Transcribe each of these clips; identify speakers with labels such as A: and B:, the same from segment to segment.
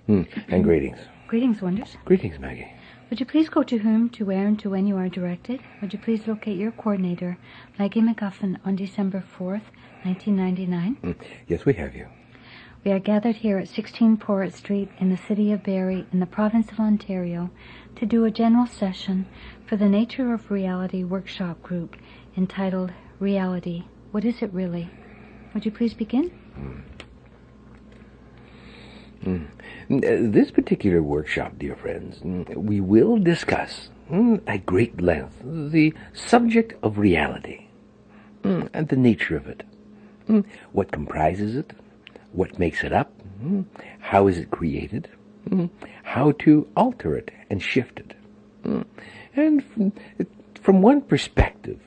A: And greetings.
B: Greetings, Wonders.
A: Greetings, Maggie.
B: Would you please go to whom, to where, and to when you are directed? Would you please locate your coordinator, Maggie McGuffin, on December 4th, 1999?
A: Yes, we have you.
B: We are gathered here at 16 Porritt Street in the city of Barrie in the province of Ontario to do a general session for the Nature of Reality workshop group entitled Reality. What is it really? Would you please begin?
A: This particular workshop, dear friends, we will discuss at great length the subject of reality and the nature of it. What comprises it? What makes it up? How is it created? How to alter it and shift it? And from one perspective,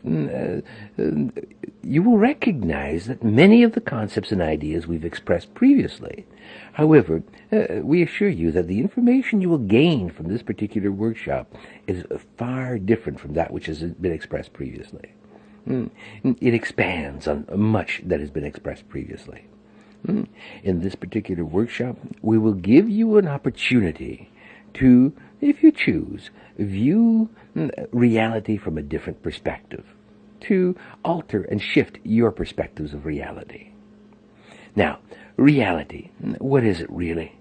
A: you will recognize that many of the concepts and ideas we've expressed previously. However, we assure you that the information you will gain from this particular workshop is far different from that which has been expressed previously. It expands on much that has been expressed previously. In this particular workshop, we will give you an opportunity to, if you choose, view reality from a different perspective, to alter and shift your perspectives of reality. Now, reality, what is it really?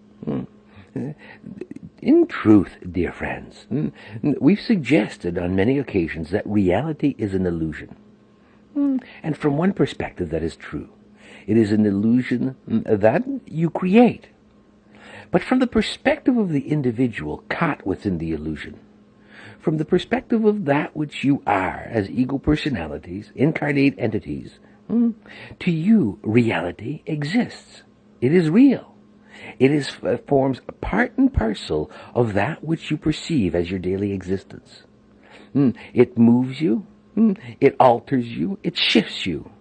A: In truth, dear friends, we've suggested on many occasions that reality is an illusion. And from one perspective, that is true. It is an illusion that you create. But from the perspective of the individual caught within the illusion, from the perspective of that which you are as ego personalities, incarnate entities, to you, reality exists. It is real. It forms a part and parcel of that which you perceive as your daily existence. It moves you. It alters you. It shifts you.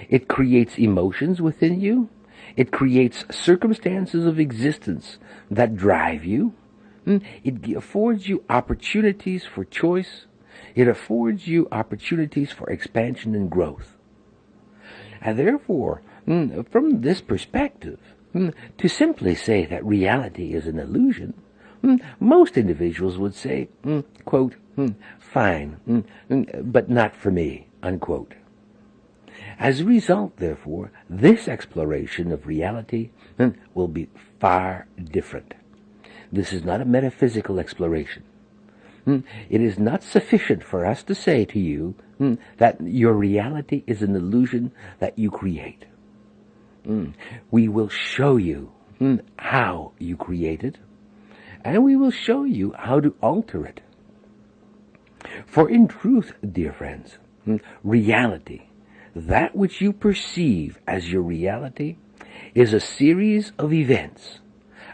A: It creates emotions within you. It creates circumstances of existence that drive you. It affords you opportunities for choice. It affords you opportunities for expansion and growth. And therefore, from this perspective, to simply say that reality is an illusion, most individuals would say, quote, fine, but not for me, unquote. As a result, therefore, this exploration of reality will be far different. This is not a metaphysical exploration. It is not sufficient for us to say to you that your reality is an illusion that you create. We will show you how you create it, and we will show you how to alter it. For in truth, dear friends, reality, that which you perceive as your reality, is a series of events,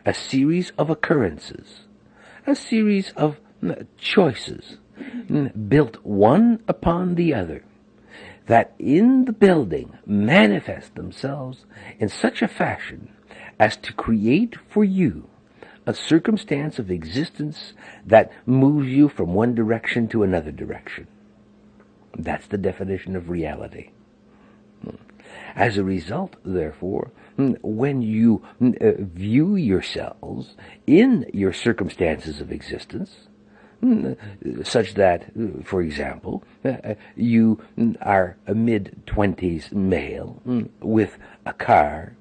A: a series of occurrences, a series of choices, built one upon the other, that in the building manifest themselves in such a fashion as to create for you a circumstance of existence that moves you from one direction to another direction. That's the definition of reality. As a result, therefore, when you view yourselves in your circumstances of existence, such that, for example, you are a mid-20s male with a car,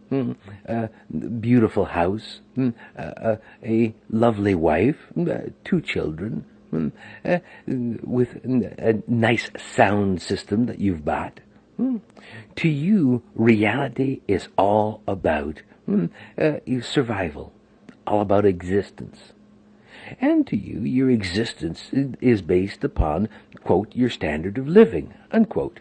A: a beautiful house, a lovely wife, 2 children, with a nice sound system that you've bought. To you, reality is all about survival, all about existence. And to you, your existence is based upon, quote, your standard of living, unquote.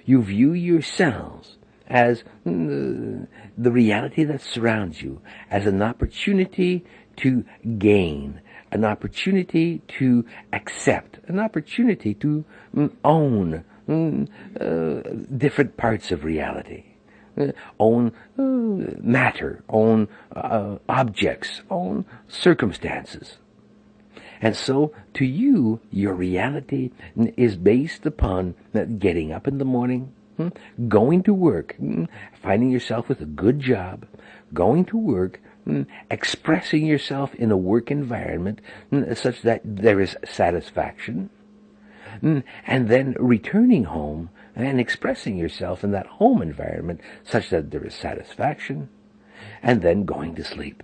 A: You view yourselves as the reality that surrounds you, as an opportunity to gain, an opportunity to accept, an opportunity to own different parts of reality, own matter, own objects, own circumstances. And so, to you, your reality is based upon getting up in the morning, going to work, finding yourself with a good job, going to work, expressing yourself in a work environment such that there is satisfaction, and then returning home and expressing yourself in that home environment such that there is satisfaction, and then going to sleep.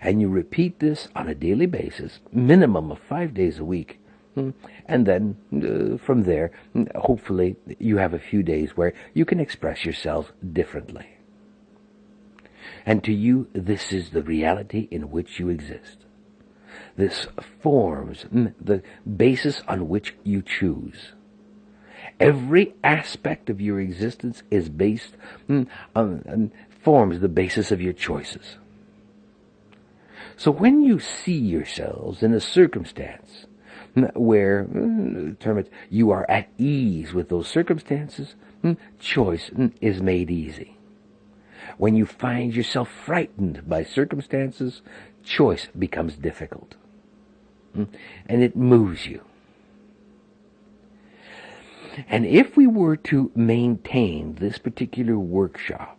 A: And you repeat this on a daily basis, minimum of 5 days a week. And then from there, hopefully you have a few days where you can express yourself differently. And to you, this is the reality in which you exist. This forms the basis on which you choose. Every aspect of your existence is based on, forms the basis of your choices. So when you see yourselves in a circumstance where, term it, you are at ease with those circumstances, choice is made easy. When you find yourself frightened by circumstances, choice becomes difficult. And it moves you. And if we were to maintain this particular workshop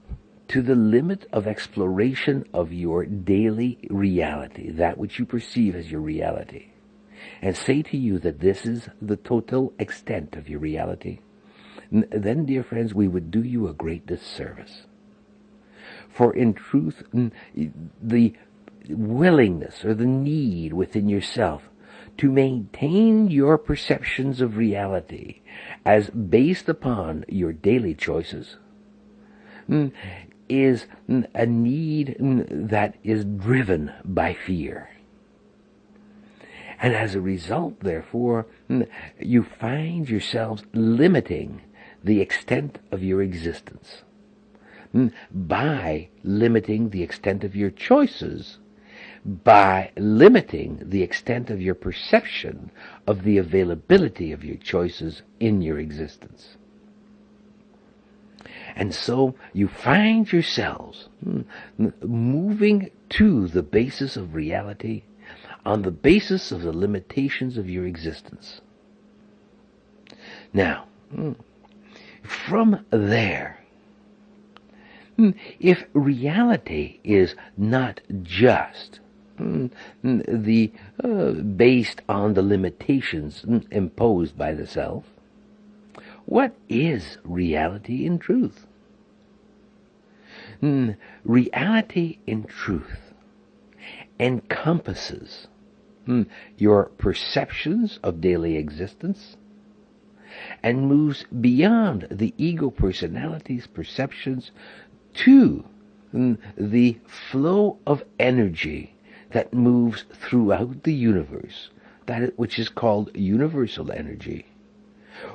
A: to the limit of exploration of your daily reality, that which you perceive as your reality, and say to you that this is the total extent of your reality, then, dear friends, we would do you a great disservice. For in truth, the willingness or the need within yourself to maintain your perceptions of reality as based upon your daily choices is a need that is driven by fear. And as a result, therefore, you find yourselves limiting the extent of your existence by limiting the extent of your choices, by limiting the extent of your perception of the availability of your choices in your existence. And so you find yourselves moving to the basis of reality on the basis of the limitations of your existence. Now, from there, if reality is not just based on the limitations imposed by the self, what is reality in truth? Reality in truth encompasses your perceptions of daily existence and moves beyond the ego personality's perceptions to the flow of energy that moves throughout the universe, which is called universal energy,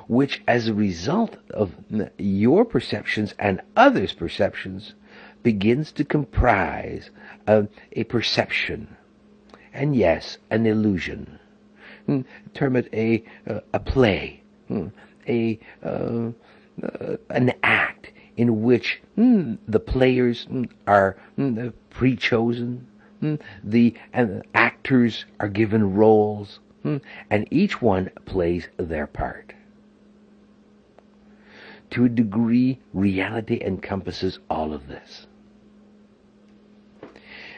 A: which as a result of your perceptions and others' perceptions begins to comprise a perception, and yes, an illusion. Term it a play, an act in which the players are pre-chosen, the actors are given roles, and each one plays their part. To a degree, reality encompasses all of this.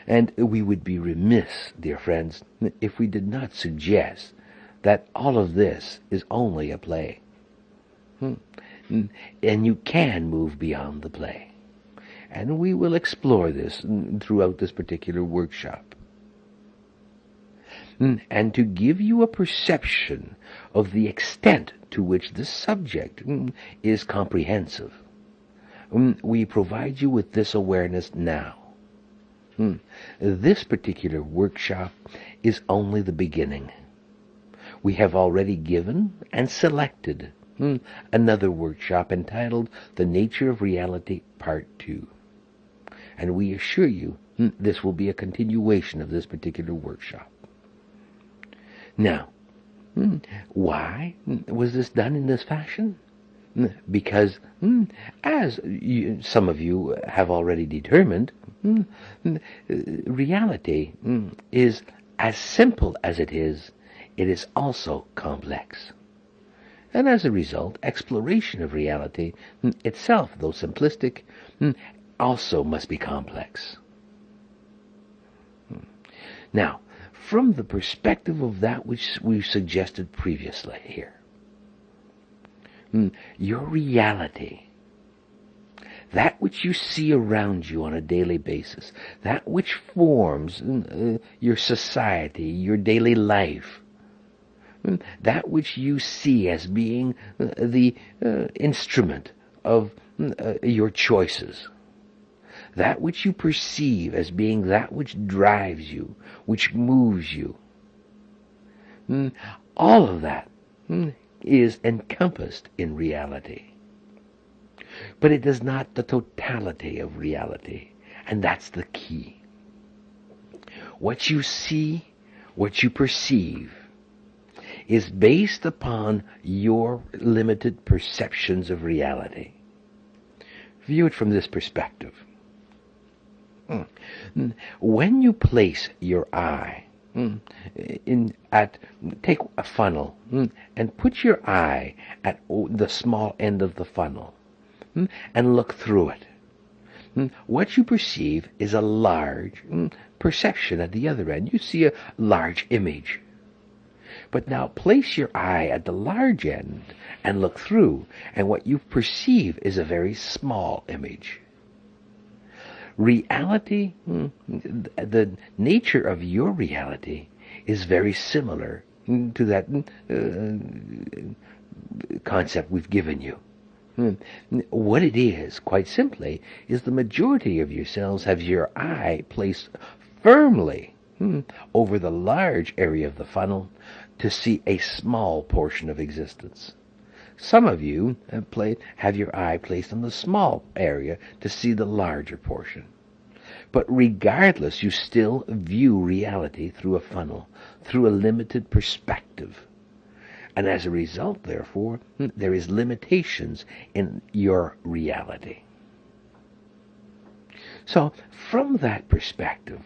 A: And we would be remiss, dear friends, if we did not suggest that all of this is only a play. And you can move beyond the play. And we will explore this throughout this particular workshop. And to give you a perception of the extent to which this subject is comprehensive, we provide you with this awareness now. This particular workshop is only the beginning. We have already given and selected another workshop entitled The Nature of Reality Part 2. And we assure you this will be a continuation of this particular workshop. Now, why was this done in this fashion? Because, as some of you have already determined, reality is as simple as it is also complex. And as a result, exploration of reality itself, though simplistic, also must be complex. Now, from the perspective of that which we've suggested previously here, your reality, that which you see around you on a daily basis, that which forms your society, your daily life, that which you see as being the instrument of your choices, that which you perceive as being that which drives you, which moves you, all of that is encompassed in reality. But it is not the totality of reality, and that's the key. What you see, what you perceive, is based upon your limited perceptions of reality. View it from this perspective. When you place your eye take a funnel and put your eye at the small end of the funnel and look through it, what you perceive is a large perception at the other end. You see a large image. But now place your eye at the large end and look through, and what you perceive is a very small image. Reality, the nature of your reality is very similar to that concept we've given you. What it is, quite simply, is the majority of yourselves have your eye placed firmly over the large area of the funnel to see a small portion of existence. Some of you have your eye placed on the small area to see the larger portion. But regardless, you still view reality through a funnel, through a limited perspective. And as a result, therefore, there is limitations in your reality. So, from that perspective,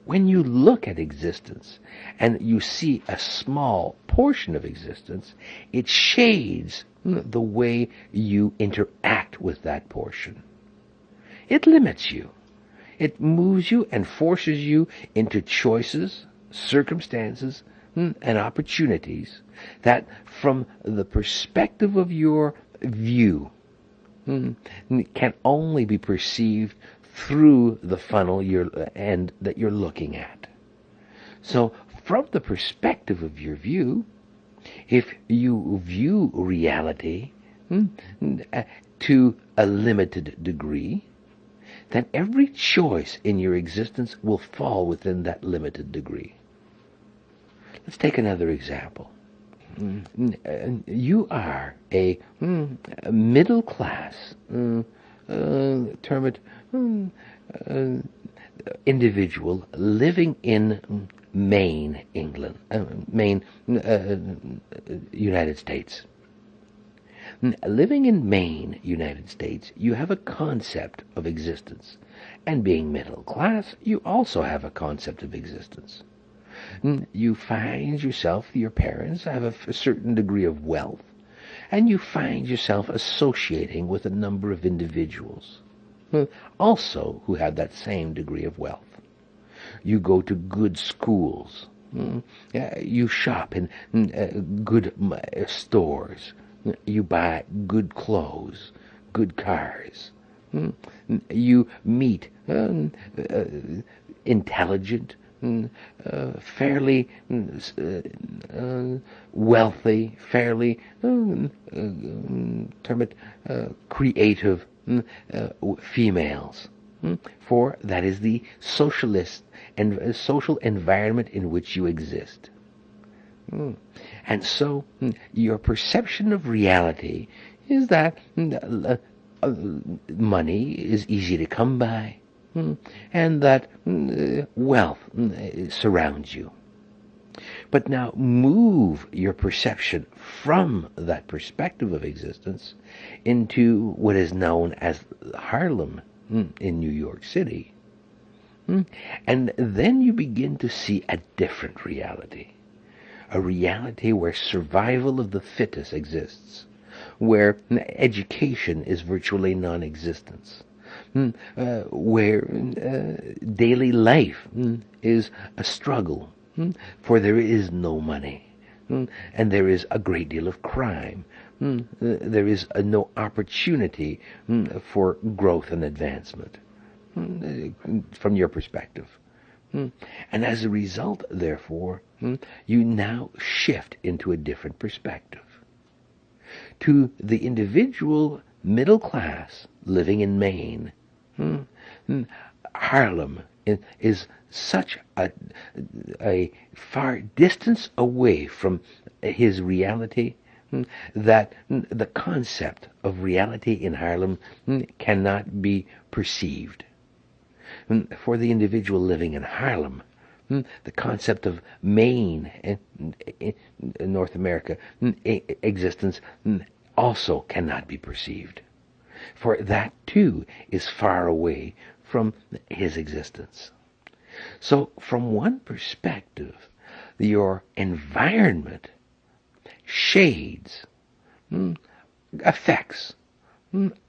A: when you look at existence and you see a small portion of existence, it shades the way you interact with that portion. It limits you. It moves you and forces you into choices, circumstances, and opportunities that, from the perspective of your view, can only be perceived through the funnel that you're looking at. So, from the perspective of your view, if you view reality to a limited degree, then every choice in your existence will fall within that limited degree. Let's take another example. You are a middle class, term it, individual living in Maine, England, United States. Living in Maine, United States, you have a concept of existence. And being middle class, you also have a concept of existence. You find yourself, your parents have a certain degree of wealth, and you find yourself associating with a number of individuals also who have that same degree of wealth. You go to good schools. You shop in good stores. You buy good clothes, good cars. You meet intelligent, fairly wealthy, fairly term it creative females. For that is the socialist and social environment in which you exist. And so your perception of reality is that money is easy to come by, and that wealth surrounds you. But now move your perception from that perspective of existence into what is known as Harlem in New York City. And then you begin to see a different reality. A reality where survival of the fittest exists, where education is virtually non-existence, where daily life is a struggle, for there is no money, and there is a great deal of crime. There is no opportunity for growth and advancement from your perspective. And as a result, therefore, you now shift into a different perspective. To the individual middle class living in Maine, Harlem is such a far distance away from his reality that the concept of reality in Harlem cannot be perceived. For the individual living in Harlem, the concept of Maine in North America existence also cannot be perceived. For that too is far away from his existence. So from one perspective, your environment shades, affects,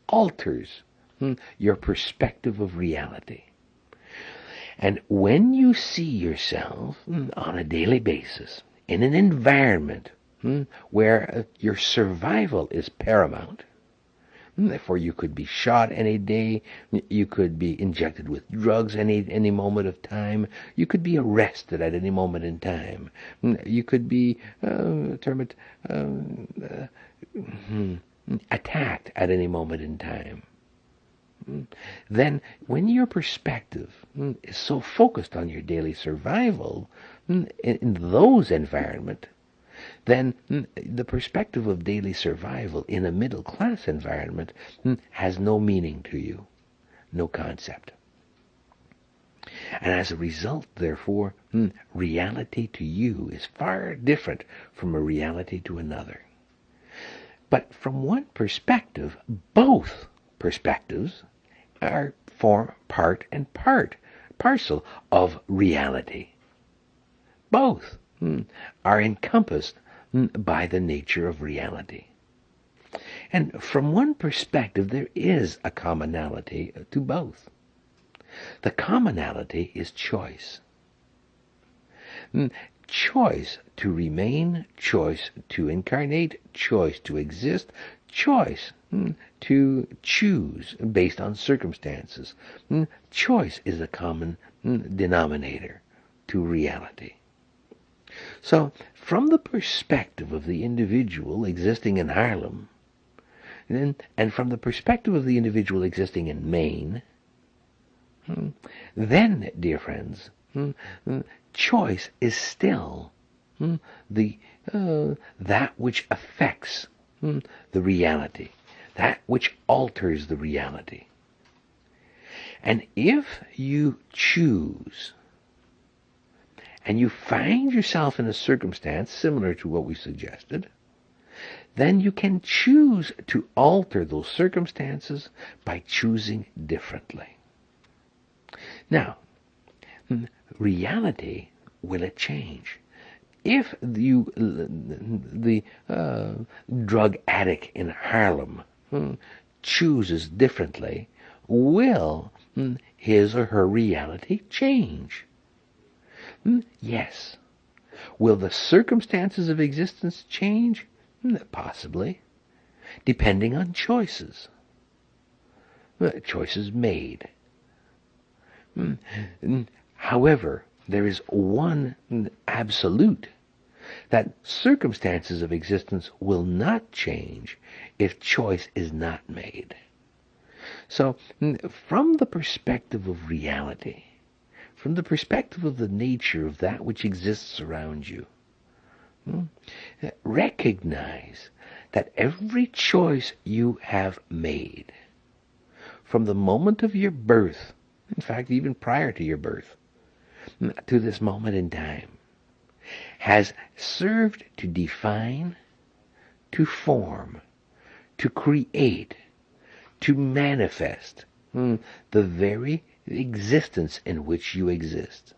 A: alters your perspective of reality. And when you see yourself on a daily basis in an environment where your survival is paramount, for you could be shot any day, you could be injected with drugs any moment of time, you could be arrested at any moment in time, you could be attacked at any moment in time. Then when your perspective is so focused on your daily survival in those environments, then the perspective of daily survival in a middle-class environment has no meaning to you, no concept. And as a result, therefore, reality to you is far different from a reality to another. But from one perspective, both perspectives form part and parcel of reality. Both are encompassed by the nature of reality. And from one perspective, there is a commonality to both. The commonality is choice. Choice to remain, choice to incarnate, choice to exist, choice to choose based on circumstances. Choice is a common denominator to reality. So, from the perspective of the individual existing in Harlem, and from the perspective of the individual existing in Maine, then, dear friends, choice is still that which affects the reality, that which alters the reality. And if you choose, and you find yourself in a circumstance similar to what we suggested, then you can choose to alter those circumstances by choosing differently. Now, reality, will it change? If the drug addict in Harlem chooses differently, will his or her reality change? Yes. Will the circumstances of existence change? Possibly, depending on choices. Choices made. However, there is one absolute, that circumstances of existence will not change if choice is not made. So, from the perspective of reality, from the perspective of the nature of that which exists around you, recognize that every choice you have made, from the moment of your birth, in fact, even prior to your birth, to this moment in time, has served to define, to form, to create, to manifest the very existence in which you exist.